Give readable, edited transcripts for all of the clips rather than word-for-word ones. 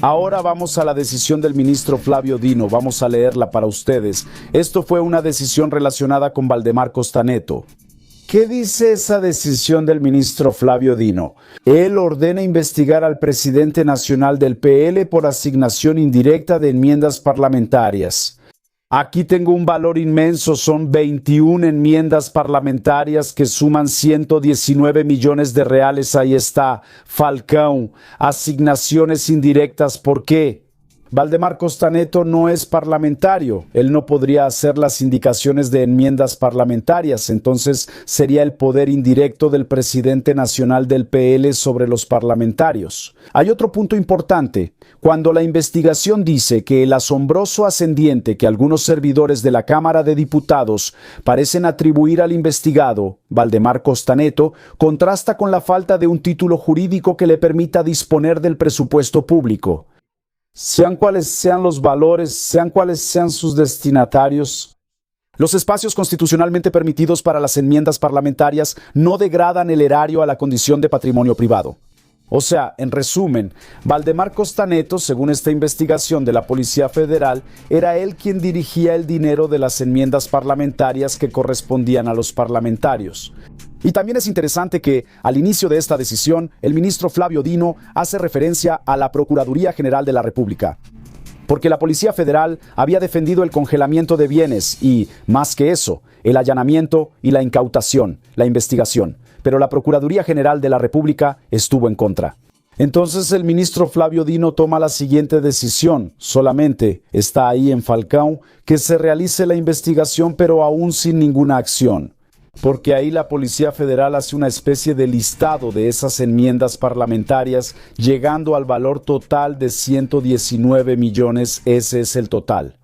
Ahora vamos a la decisión del ministro Flavio Dino, vamos a leerla para ustedes. Esto fue una decisión relacionada con Valdemar Costaneto. ¿Qué dice esa decisión del ministro Flavio Dino? Él ordena investigar al presidente nacional del PL por asignación indirecta de enmiendas parlamentarias. Aquí tengo un valor inmenso, son 21 enmiendas parlamentarias que suman 119 millones de reales. Ahí está, Falcão, asignaciones indirectas. ¿Por qué? Valdemar Costaneto no es parlamentario, él no podría hacer las indicaciones de enmiendas parlamentarias, entonces sería el poder indirecto del presidente nacional del PL sobre los parlamentarios. Hay otro punto importante. Cuando la investigación dice que el asombroso ascendiente que algunos servidores de la Cámara de Diputados parecen atribuir al investigado, Valdemar Costaneto, contrasta con la falta de un título jurídico que le permita disponer del presupuesto público. Sean cuales sean los valores, sean cuales sean sus destinatarios, los espacios constitucionalmente permitidos para las enmiendas parlamentarias no degradan el erario a la condición de patrimonio privado. O sea, en resumen, Valdemar Costaneto, según esta investigación de la Policía Federal, era él quien dirigía el dinero de las enmiendas parlamentarias que correspondían a los parlamentarios. Y también es interesante que, al inicio de esta decisión, el ministro Flavio Dino hace referencia a la Procuraduría General de la República. Porque la Policía Federal había defendido el congelamiento de bienes y, más que eso, el allanamiento y la incautación, la investigación. Pero la Procuraduría General de la República estuvo en contra. Entonces el ministro Flavio Dino toma la siguiente decisión. Solamente está ahí en Falcão que se realice la investigación, pero aún sin ninguna acción. Porque ahí la Policía Federal hace una especie de listado de esas enmiendas parlamentarias, llegando al valor total de 119 millones, ese es el total.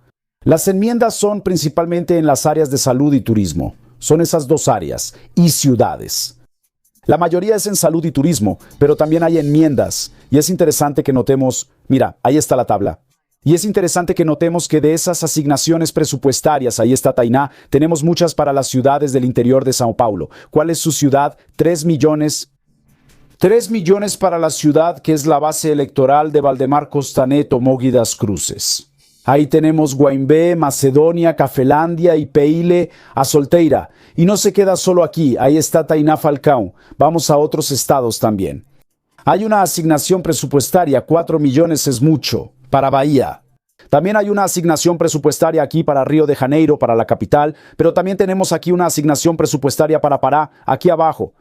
Las enmiendas son principalmente en las áreas de salud y turismo, son esas dos áreas, y ciudades. La mayoría es en salud y turismo, pero también hay enmiendas, y es interesante que notemos, mira, ahí está la tabla. Y es interesante que notemos que de esas asignaciones presupuestarias, ahí está Tainá, tenemos muchas para las ciudades del interior de Sao Paulo. ¿Cuál es su ciudad? 3 millones. 3 millones para la ciudad que es la base electoral de Valdemar Costaneto, Mogi das Cruzes. Ahí tenemos Guaimbé, Macedonia, Cafelândia, Ipeile, a Solteira. Y no se queda solo aquí, ahí está Tainá Falcão. Vamos a otros estados también. Hay una asignación presupuestaria, 4 millones es mucho, para Bahía. También hay una asignación presupuestaria aquí para Río de Janeiro, para la capital, pero también tenemos aquí una asignación presupuestaria para Pará, aquí abajo.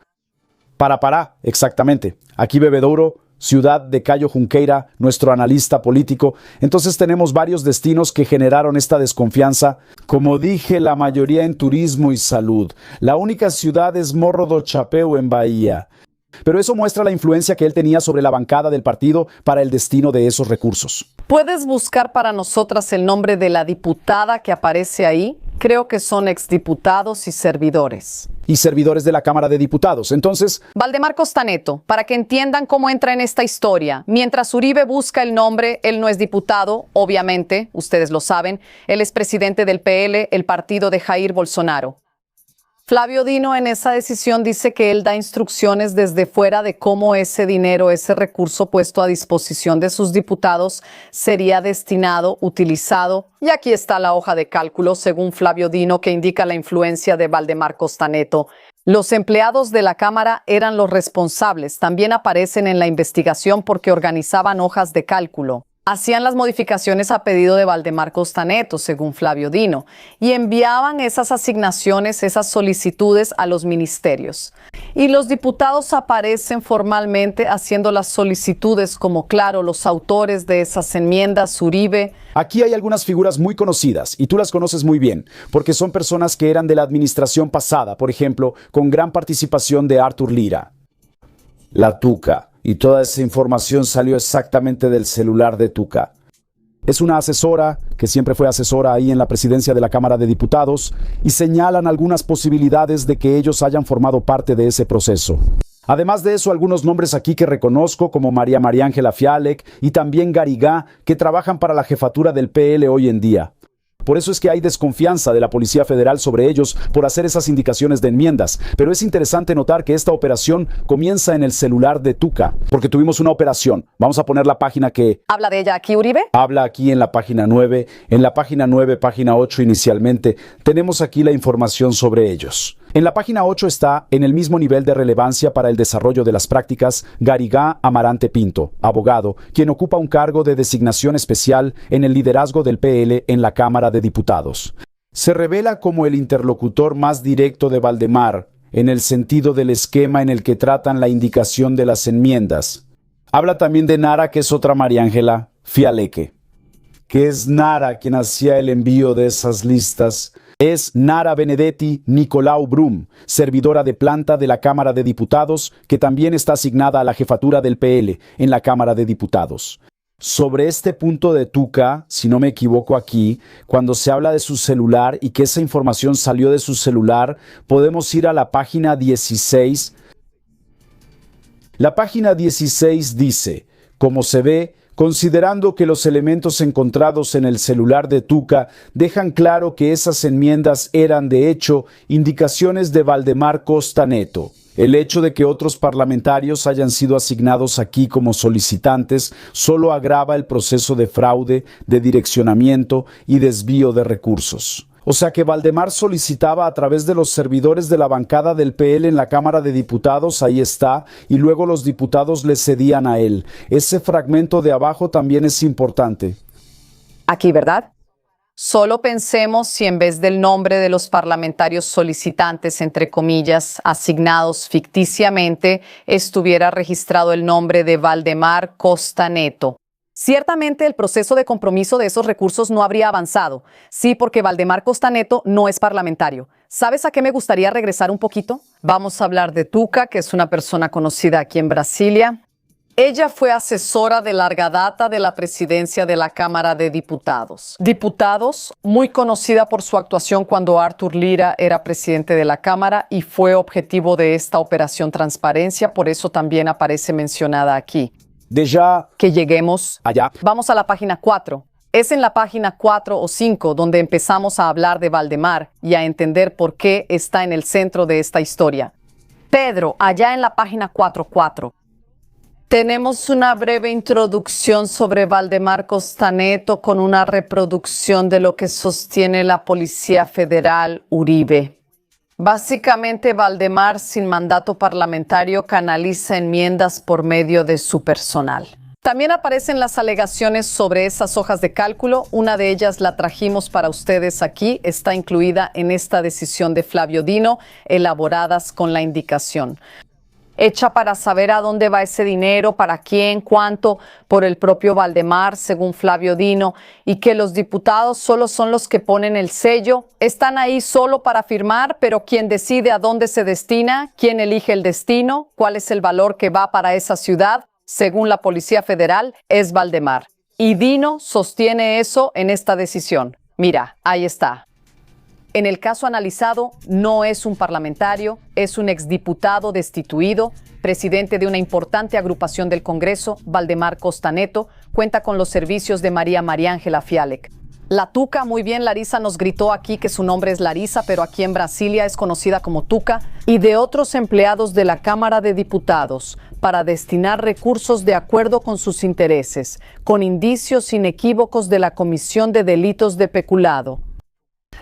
Para Pará, exactamente. Aquí Bebedouro, ciudad de Cayo Junqueira, nuestro analista político. Entonces tenemos varios destinos que generaron esta desconfianza. Como dije, la mayoría en turismo y salud. La única ciudad es Morro do Chapéu en Bahía. Pero eso muestra la influencia que él tenía sobre la bancada del partido para el destino de esos recursos. ¿Puedes buscar para nosotras el nombre de la diputada que aparece ahí? Creo que son exdiputados y servidores. Y servidores de la Cámara de Diputados. Entonces, Valdemar Costaneto, para que entiendan cómo entra en esta historia. Mientras Uribe busca el nombre, él no es diputado, obviamente, ustedes lo saben. Él es presidente del PL, el partido de Jair Bolsonaro. Flavio Dino en esa decisión dice que él da instrucciones desde fuera de cómo ese dinero, ese recurso puesto a disposición de sus diputados sería destinado, utilizado. Y aquí está la hoja de cálculo, según Flavio Dino, que indica la influencia de Valdemar Costaneto. Los empleados de la Cámara eran los responsables. También aparecen en la investigación porque organizaban hojas de cálculo. Hacían las modificaciones a pedido de Valdemar Costaneto, según Flavio Dino, y enviaban esas asignaciones, esas solicitudes a los ministerios. Y los diputados aparecen formalmente haciendo las solicitudes como, claro, los autores de esas enmiendas, Uribe. Aquí hay algunas figuras muy conocidas, y tú las conoces muy bien, porque son personas que eran de la administración pasada, por ejemplo, con gran participación de Arthur Lira. La Tuca. Y toda esa información salió exactamente del celular de Tuca. Es una asesora, que siempre fue asesora ahí en la presidencia de la Cámara de Diputados, y señalan algunas posibilidades de que ellos hayan formado parte de ese proceso. Además de eso, algunos nombres aquí que reconozco, como María Ángela Fialek y también Garigá, que trabajan para la jefatura del PL hoy en día. Por eso es que hay desconfianza de la Policía Federal sobre ellos por hacer esas indicaciones de enmiendas. Pero es interesante notar que esta operación comienza en el celular de Tuca, porque tuvimos una operación. Vamos a poner la página que ¿Habla de ella aquí, Uribe? habla aquí en la página 9. En la página 9, página 8 inicialmente, tenemos aquí la información sobre ellos. En la página 8 está, en el mismo nivel de relevancia para el desarrollo de las prácticas, Garigá Amarante Pinto, abogado, quien ocupa un cargo de designación especial en el liderazgo del PL en la Cámara de Diputados. Se revela como el interlocutor más directo de Valdemar, en el sentido del esquema en el que tratan la indicación de las enmiendas. Habla también de Nara, que es otra María Ángela Fialeque, que es Nara quien hacía el envío de esas listas. Es Nara Benedetti Nicolau Brum, servidora de planta de la Cámara de Diputados, que también está asignada a la jefatura del PL en la Cámara de Diputados. Sobre este punto de Tuca, si no me equivoco aquí, cuando se habla de su celular y que esa información salió de su celular, podemos ir a la página 16. La página 16 dice, como se ve, considerando que los elementos encontrados en el celular de Tuca dejan claro que esas enmiendas eran, de hecho, indicaciones de Valdemar Costa Neto. El hecho de que otros parlamentarios hayan sido asignados aquí como solicitantes solo agrava el proceso de fraude, de direccionamiento y desvío de recursos. O sea que Valdemar solicitaba a través de los servidores de la bancada del PL en la Cámara de Diputados, ahí está, y luego los diputados le cedían a él. Ese fragmento de abajo también es importante. Aquí, ¿verdad? Solo pensemos si en vez del nombre de los parlamentarios solicitantes, entre comillas, asignados ficticiamente, estuviera registrado el nombre de Valdemar Costa Neto. Ciertamente el proceso de compromiso de esos recursos no habría avanzado. Sí, porque Valdemar Costa Neto no es parlamentario. ¿Sabes a qué me gustaría regresar un poquito? Vamos a hablar de Tuca, que es una persona conocida aquí en Brasilia. Ella fue asesora de larga data de la presidencia de la Cámara de Diputados. Muy conocida por su actuación cuando Arthur Lira era presidente de la Cámara y fue objetivo de esta operación Transparencia, por eso también aparece mencionada aquí. Que lleguemos allá. Vamos a la página 4. Es en la página 4 o 5 donde empezamos a hablar de Valdemar y a entender por qué está en el centro de esta historia. Pedro, allá en la página 4.4. Tenemos una breve introducción sobre Valdemar Costa Neto con una reproducción de lo que sostiene la Policía Federal Uribe. Básicamente, Valdemar, sin mandato parlamentario, canaliza enmiendas por medio de su personal. También aparecen las alegaciones sobre esas hojas de cálculo. Una de ellas la trajimos para ustedes aquí. Está incluida en esta decisión de Flavio Dino, elaboradas con la indicación. Hecha para saber a dónde va ese dinero, para quién, cuánto, por el propio Valdemar, según Flavio Dino, y que los diputados solo son los que ponen el sello. Están ahí solo para firmar, pero quien decide a dónde se destina, quién elige el destino, cuál es el valor que va para esa ciudad, según la Policía Federal, es Valdemar. Y Dino sostiene eso en esta decisión. Mira, ahí está. En el caso analizado, no es un parlamentario, es un exdiputado destituido, presidente de una importante agrupación del Congreso, Valdemar Costa Neto, cuenta con los servicios de María Ángela Fialek. La Tuca, muy bien, Larisa nos gritó aquí que su nombre es Larisa, pero aquí en Brasilia es conocida como Tuca, y de otros empleados de la Cámara de Diputados, para destinar recursos de acuerdo con sus intereses, con indicios inequívocos de la comisión de delitos de peculado.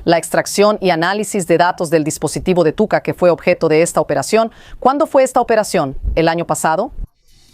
La extracción y análisis de datos del dispositivo de Tuca que fue objeto de esta operación. ¿Cuándo fue esta operación? ¿El año pasado?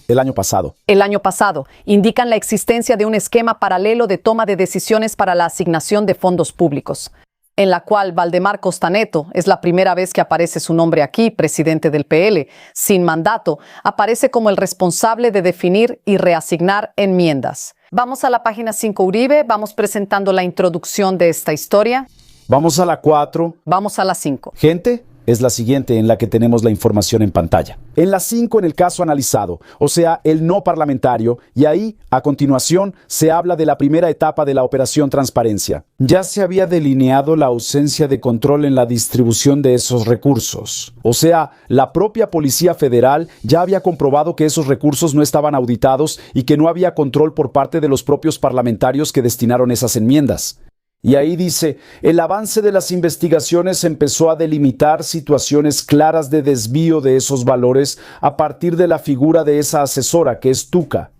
El año pasado. El año pasado. Indican la existencia de un esquema paralelo de toma de decisiones para la asignación de fondos públicos, en la cual Valdemar Costa Neto, es la primera vez que aparece su nombre aquí, presidente del PL, sin mandato, aparece como el responsable de definir y reasignar enmiendas. Vamos a la página 5 Uribe, vamos presentando la introducción de esta historia. Vamos a la 4. Vamos a la 5. Gente, es la siguiente en la que tenemos la información en pantalla. En la 5 en el caso analizado, o sea, el no parlamentario, y ahí, a continuación, se habla de la primera etapa de la operación Transparencia. Ya se había delineado la ausencia de control en la distribución de esos recursos. O sea, la propia Policía Federal ya había comprobado que esos recursos no estaban auditados y que no había control por parte de los propios parlamentarios que destinaron esas enmiendas. Y ahí dice, el avance de las investigaciones empezó a delimitar situaciones claras de desvío de esos valores a partir de la figura de esa asesora, que es Tuca.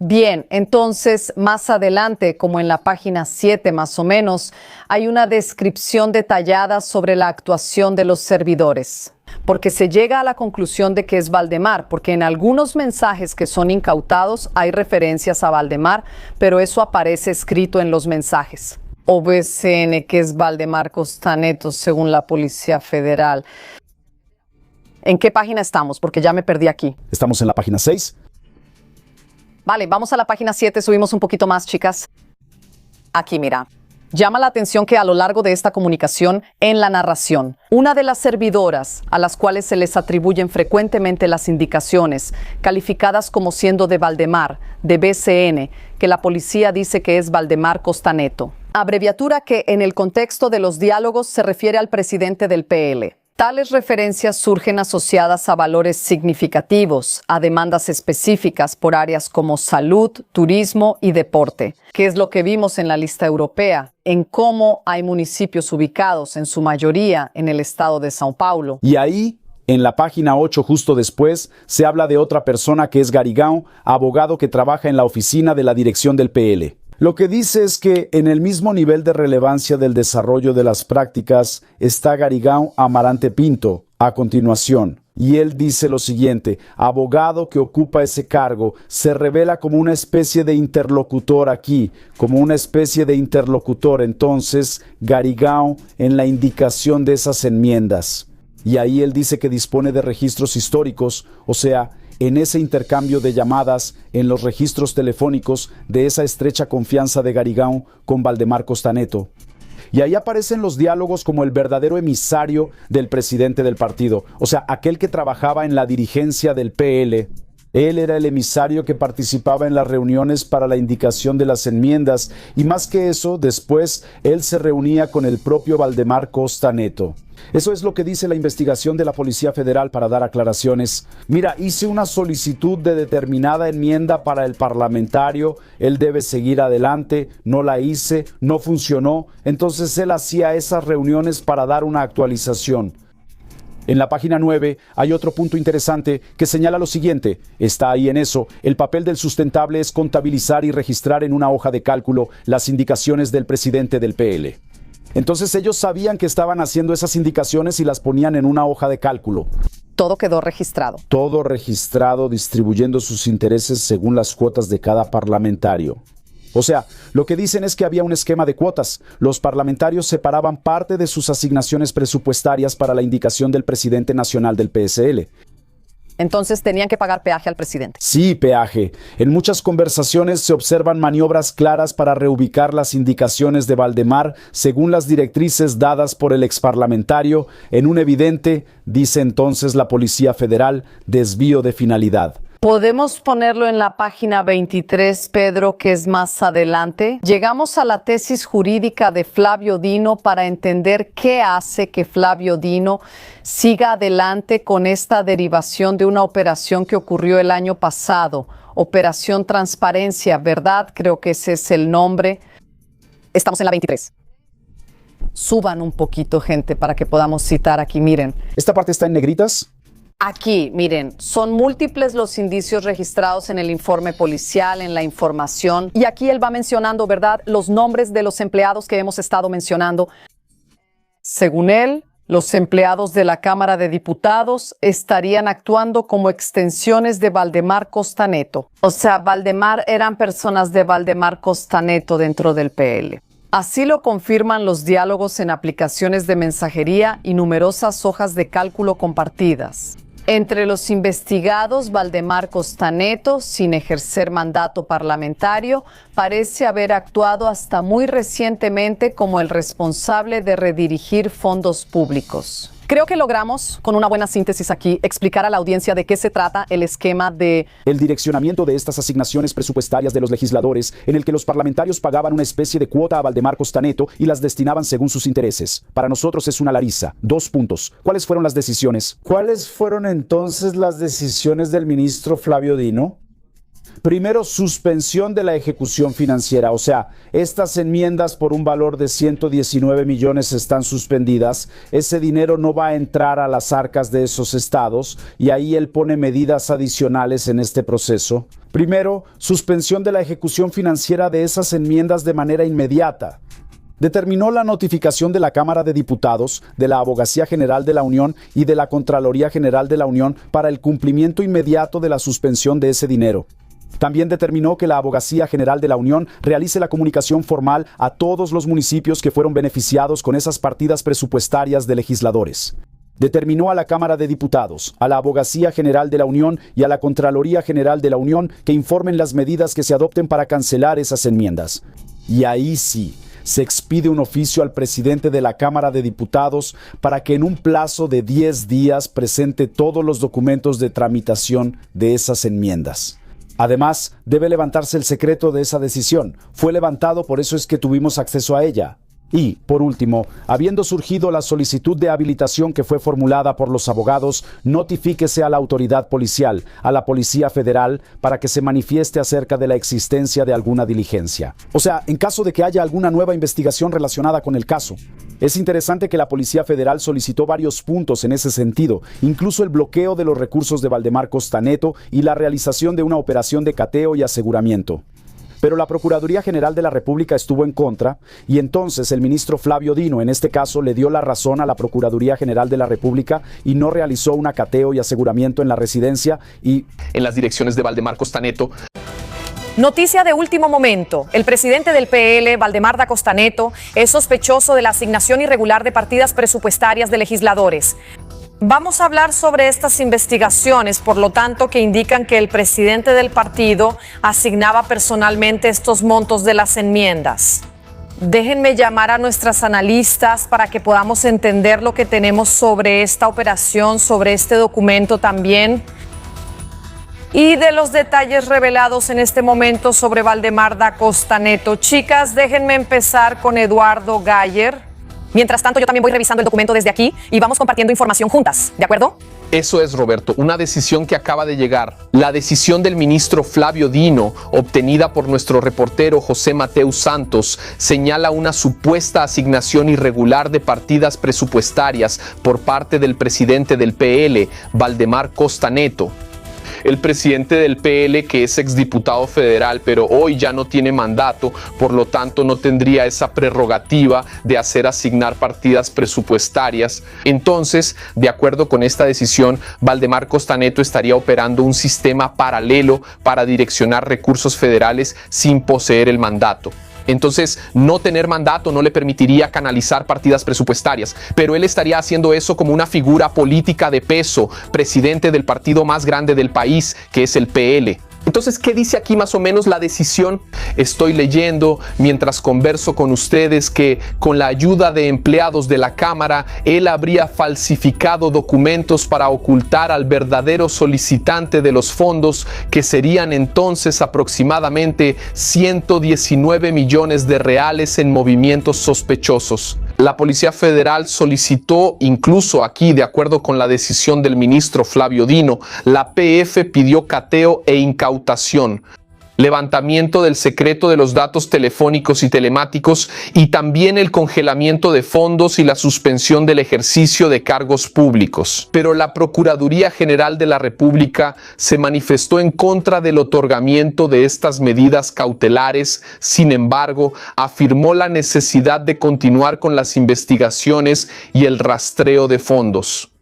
Bien, entonces más adelante, como en la página 7 más o menos, hay una descripción detallada sobre la actuación de los servidores. Porque se llega a la conclusión de que es Valdemar, porque en algunos mensajes que son incautados hay referencias a Valdemar, pero eso aparece escrito en los mensajes. OBCN, que es Valdemar Costaneto, según la Policía Federal. ¿En qué página estamos? Porque ya me perdí aquí. Estamos en la página 6. Vale, vamos a la página 7, subimos un poquito más, chicas. Aquí, mira. Llama la atención que a lo largo de esta comunicación, en la narración, una de las servidoras a las cuales se les atribuyen frecuentemente las indicaciones, calificadas como siendo de Valdemar, de BCN, que la policía dice que es Valdemar Costaneto, abreviatura que en el contexto de los diálogos se refiere al presidente del PL. Tales referencias surgen asociadas a valores significativos, a demandas específicas por áreas como salud, turismo y deporte, que es lo que vimos en la lista europea, en cómo hay municipios ubicados, en su mayoría, en el estado de São Paulo. Y ahí, en la página 8, justo después, se habla de otra persona que es Garigão, abogado que trabaja en la oficina de la dirección del PL. Lo que dice es que en el mismo nivel de relevancia del desarrollo de las prácticas está Garigão Amarante Pinto, a continuación. Y él dice lo siguiente, abogado que ocupa ese cargo, se revela como una especie de interlocutor aquí, como una especie de interlocutor entonces Garigão en la indicación de esas enmiendas. Y ahí él dice que dispone de registros históricos, o sea, en ese intercambio de llamadas, en los registros telefónicos de esa estrecha confianza de Garigão con Valdemar Costaneto. Y ahí aparecen los diálogos como el verdadero emisario del presidente del partido, o sea, aquel que trabajaba en la dirigencia del PL. Él era el emisario que participaba en las reuniones para la indicación de las enmiendas y más que eso, después él se reunía con el propio Valdemar Costaneto. Eso es lo que dice la investigación de la Policía Federal para dar aclaraciones. Mira, hice una solicitud de determinada enmienda para el parlamentario, él debe seguir adelante, no la hice, no funcionó, entonces él hacía esas reuniones para dar una actualización. En la página 9 hay otro punto interesante que señala lo siguiente, está ahí en eso, el papel del sustentable es contabilizar y registrar en una hoja de cálculo las indicaciones del presidente del PL. Entonces ellos sabían que estaban haciendo esas indicaciones y las ponían en una hoja de cálculo. Todo quedó registrado. Todo registrado, distribuyendo sus intereses según las cuotas de cada parlamentario. O sea, lo que dicen es que había un esquema de cuotas. Los parlamentarios separaban parte de sus asignaciones presupuestarias para la indicación del presidente nacional del PSL. Entonces tenían que pagar peaje al presidente. Sí, peaje. En muchas conversaciones se observan maniobras claras para reubicar las indicaciones de Valdemar según las directrices dadas por el exparlamentario en un evidente, dice entonces la Policía Federal, desvío de finalidad. Podemos ponerlo en la página 23, Pedro, que es más adelante. Llegamos a la tesis jurídica de Flavio Dino para entender qué hace que Flavio Dino siga adelante con esta derivación de una operación que ocurrió el año pasado. Operación Transparencia, ¿verdad? Creo que ese es el nombre. Estamos en la 23. Suban un poquito, gente, para que podamos citar aquí. Miren. ¿Esta parte está en negritas? Aquí, miren, son múltiples los indicios registrados en el informe policial, en la información. Y aquí él va mencionando, ¿verdad?, los nombres de los empleados que hemos estado mencionando. Según él, los empleados de la Cámara de Diputados estarían actuando como extensiones de Valdemar Costaneto. O sea, Valdemar eran personas de Valdemar Costaneto dentro del PL. Así lo confirman los diálogos en aplicaciones de mensajería y numerosas hojas de cálculo compartidas. Entre los investigados, Valdemar Costaneto, sin ejercer mandato parlamentario, parece haber actuado hasta muy recientemente como el responsable de redirigir fondos públicos. Creo que logramos, con una buena síntesis aquí, explicar a la audiencia de qué se trata el esquema de el direccionamiento de estas asignaciones presupuestarias de los legisladores, en el que los parlamentarios pagaban una especie de cuota a Valdemar Costaneto y las destinaban según sus intereses. Para nosotros es una lariza. 2 puntos. ¿Cuáles fueron las decisiones? ¿Cuáles fueron entonces las decisiones del ministro Flavio Dino? Primero, suspensión de la ejecución financiera, o sea, estas enmiendas por un valor de 119 millones están suspendidas, ese dinero no va a entrar a las arcas de esos estados y ahí él pone medidas adicionales en este proceso. Primero, suspensión de la ejecución financiera de esas enmiendas de manera inmediata. Determinó la notificación de la Cámara de Diputados, de la Abogacía General de la Unión y de la Contraloría General de la Unión para el cumplimiento inmediato de la suspensión de ese dinero. También determinó que la Abogacía General de la Unión realice la comunicación formal a todos los municipios que fueron beneficiados con esas partidas presupuestarias de legisladores. Determinó a la Cámara de Diputados, a la Abogacía General de la Unión y a la Contraloría General de la Unión que informen las medidas que se adopten para cancelar esas enmiendas. Y ahí sí, se expide un oficio al presidente de la Cámara de Diputados para que en un plazo de 10 días presente todos los documentos de tramitación de esas enmiendas. Además, debe levantarse el secreto de esa decisión. Fue levantado, por eso es que tuvimos acceso a ella. Y, por último, habiendo surgido la solicitud de habilitación que fue formulada por los abogados, notifíquese a la autoridad policial, a la Policía Federal, para que se manifieste acerca de la existencia de alguna diligencia. O sea, en caso de que haya alguna nueva investigación relacionada con el caso. Es interesante que la Policía Federal solicitó varios puntos en ese sentido, incluso el bloqueo de los recursos de Valdemar Costa Neto y la realización de una operación de cateo y aseguramiento. Pero la Procuraduría General de la República estuvo en contra y entonces el ministro Flavio Dino en este caso le dio la razón a la Procuraduría General de la República y no realizó un cateo y aseguramiento en la residencia y en las direcciones de Valdemar Costa Neto. Noticia de último momento. El presidente del PL, Valdemar da Costa Neto, es sospechoso de la asignación irregular de partidas presupuestarias de legisladores. Vamos a hablar sobre estas investigaciones, por lo tanto, que indican que el presidente del partido asignaba personalmente estos montos de las enmiendas. Déjenme llamar a nuestras analistas para que podamos entender lo que tenemos sobre esta operación, sobre este documento también. Y de los detalles revelados en este momento sobre Valdemar da Costa Neto. Chicas, déjenme empezar con Eduardo Gayer. Mientras tanto, yo también voy revisando el documento desde aquí y vamos compartiendo información juntas, ¿de acuerdo? Eso es, Roberto, una decisión que acaba de llegar. La decisión del ministro Flavio Dino, obtenida por nuestro reportero José Mateus Santos, señala una supuesta asignación irregular de partidas presupuestarias por parte del presidente del PL, Valdemar Costa Neto. El presidente del PL, que es exdiputado federal, pero hoy ya no tiene mandato, por lo tanto no tendría esa prerrogativa de hacer asignar partidas presupuestarias. Entonces, de acuerdo con esta decisión, Valdemar Costa Neto estaría operando un sistema paralelo para direccionar recursos federales sin poseer el mandato. Entonces, no tener mandato no le permitiría canalizar partidas presupuestarias, pero él estaría haciendo eso como una figura política de peso, presidente del partido más grande del país, que es el PL. Entonces, ¿qué dice aquí más o menos la decisión? Estoy leyendo mientras converso con ustedes que con la ayuda de empleados de la Cámara, él habría falsificado documentos para ocultar al verdadero solicitante de los fondos, que serían entonces aproximadamente 119 millones de reales en movimientos sospechosos. La Policía Federal solicitó, incluso aquí, de acuerdo con la decisión del ministro Flavio Dino, la PF pidió cateo e incautación, levantamiento del secreto de los datos telefónicos y telemáticos y también el congelamiento de fondos y la suspensión del ejercicio de cargos públicos. Pero la Procuraduría General de la República se manifestó en contra del otorgamiento de estas medidas cautelares. Sin embargo, afirmó la necesidad de continuar con las investigaciones y el rastreo de fondos.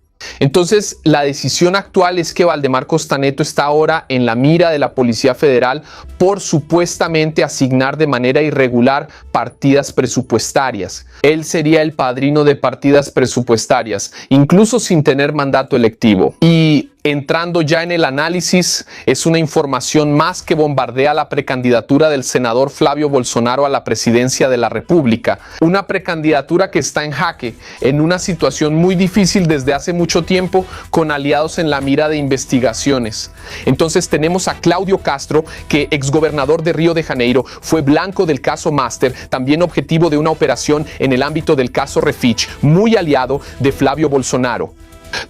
Entonces, la decisión actual es que Valdemar Costa Neto está ahora en la mira de la Policía Federal por supuestamente asignar de manera irregular partidas presupuestarias. Él sería el padrino de partidas presupuestarias, incluso sin tener mandato electivo. Y entrando ya en el análisis, es una información más que bombardea la precandidatura del senador Flavio Bolsonaro a la presidencia de la República. Una precandidatura que está en jaque, en una situación muy difícil desde hace mucho tiempo, con aliados en la mira de investigaciones. Entonces tenemos a Claudio Castro, que exgobernador de Río de Janeiro, fue blanco del caso Master, también objetivo de una operación en el ámbito del caso Refich, muy aliado de Flavio Bolsonaro.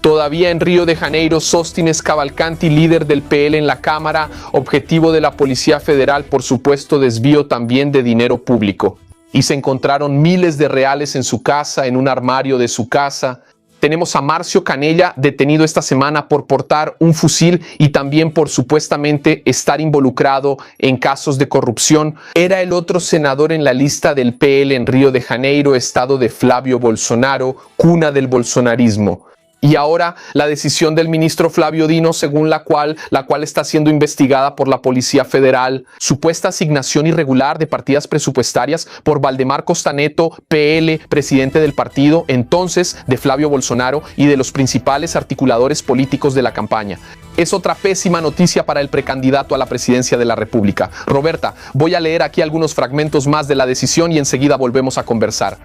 Todavía en Río de Janeiro, Sóstines Cavalcanti, líder del PL en la Cámara, objetivo de la Policía Federal por supuesto desvío también de dinero público. Y se encontraron miles de reales en su casa, en un armario de su casa. Tenemos a Márcio Canella, detenido esta semana por portar un fusil y también por supuestamente estar involucrado en casos de corrupción. Era el otro senador en la lista del PL en Río de Janeiro, estado de Flávio Bolsonaro, cuna del bolsonarismo. Y ahora la decisión del ministro Flávio Dino, según la cual está siendo investigada por la Policía Federal, supuesta asignación irregular de partidas presupuestarias por Valdemar Costaneto, PL, presidente del partido, entonces de Flávio Bolsonaro y de los principales articuladores políticos de la campaña. Es otra pésima noticia para el precandidato a la presidencia de la República. Roberta, voy a leer aquí algunos fragmentos más de la decisión y enseguida volvemos a conversar.